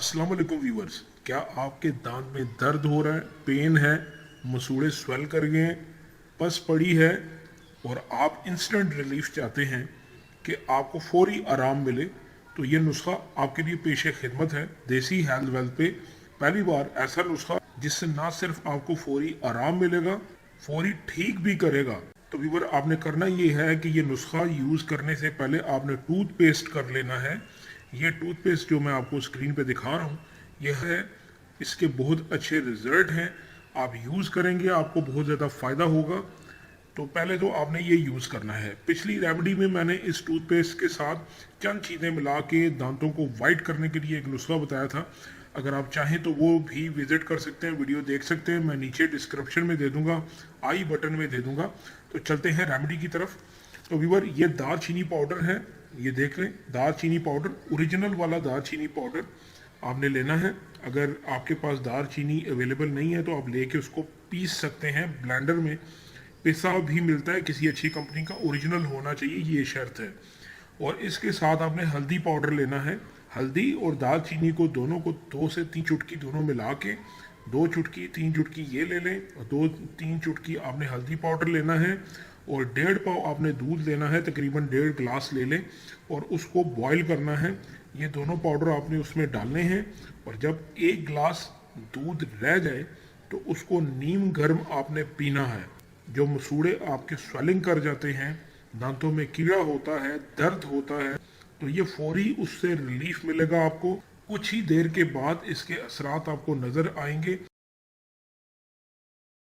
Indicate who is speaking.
Speaker 1: अस्सलाम वालेकुम व्यूवर्स। क्या आपके दांत में दर्द हो रहा है, पेन है, मसूड़े स्वेल कर गए हैं, पस पड़ी है और आप इंस्टेंट रिलीफ चाहते हैं कि आपको फौरी आराम मिले, तो ये नुस्खा आपके लिए पेश खिदमत है। देसी हेल्थ वेल्थ पे पहली बार ऐसा नुस्खा जिससे ना सिर्फ आपको फौरी आराम मिलेगा, फौरी ठीक भी करेगा। तो व्यूवर, आपने करना ये है कि ये नुस्खा यूज़ करने से पहले आपने टूथपेस्ट कर लेना है। ये टूथपेस्ट जो मैं आपको स्क्रीन पे दिखा रहा हूँ, यह है, इसके बहुत अच्छे रिजल्ट हैं। आप यूज़ करेंगे आपको बहुत ज़्यादा फ़ायदा होगा। तो पहले तो आपने ये यूज़ करना है। पिछली रेमेडी में मैंने इस टूथपेस्ट के साथ चंद चीज़ें मिला के दांतों को वाइट करने के लिए एक नुस्खा बताया था। अगर आप चाहें तो वो भी विज़िट कर सकते हैं, वीडियो देख सकते हैं। मैं नीचे डिस्क्रिप्शन में दे दूँगा, आई बटन में दे दूँगा। तो चलते हैं रेमेडी की तरफ। तो व्यूवर, ये दालचीनी पाउडर है, ये देख लें, दालचीनी पाउडर, ओरिजिनल वाला दालचीनी पाउडर आपने लेना है। अगर आपके पास दालचीनी अवेलेबल नहीं है तो आप लेके उसको पीस सकते हैं ब्लेंडर में। पिसा भी मिलता है किसी अच्छी कंपनी का, ओरिजिनल होना चाहिए, ये शर्त है। और इसके साथ आपने हल्दी पाउडर लेना है। हल्दी और दालचीनी को दोनों को 2 से 3 चुटकी दोनों मिला के, 2 चुटकी 3 चुटकी ये ले लें और 2-3 चुटकी आपने हल्दी पाउडर लेना है। और 1.5 पाव आपने दूध लेना है, तकरीबन 1.5 गिलास ले लें और उसको बॉईल करना है। ये दोनों पाउडर आपने उसमें डालने हैं और जब 1 गिलास दूध रह जाए तो उसको नीम गर्म आपने पीना है। जो मसूड़े आपके स्वेलिंग कर जाते हैं, दांतों में कीड़ा होता है, दर्द होता है, तो ये फौरी उससे रिलीफ मिलेगा आपको। कुछ ही देर के बाद इसके असरात आपको नज़र आएंगे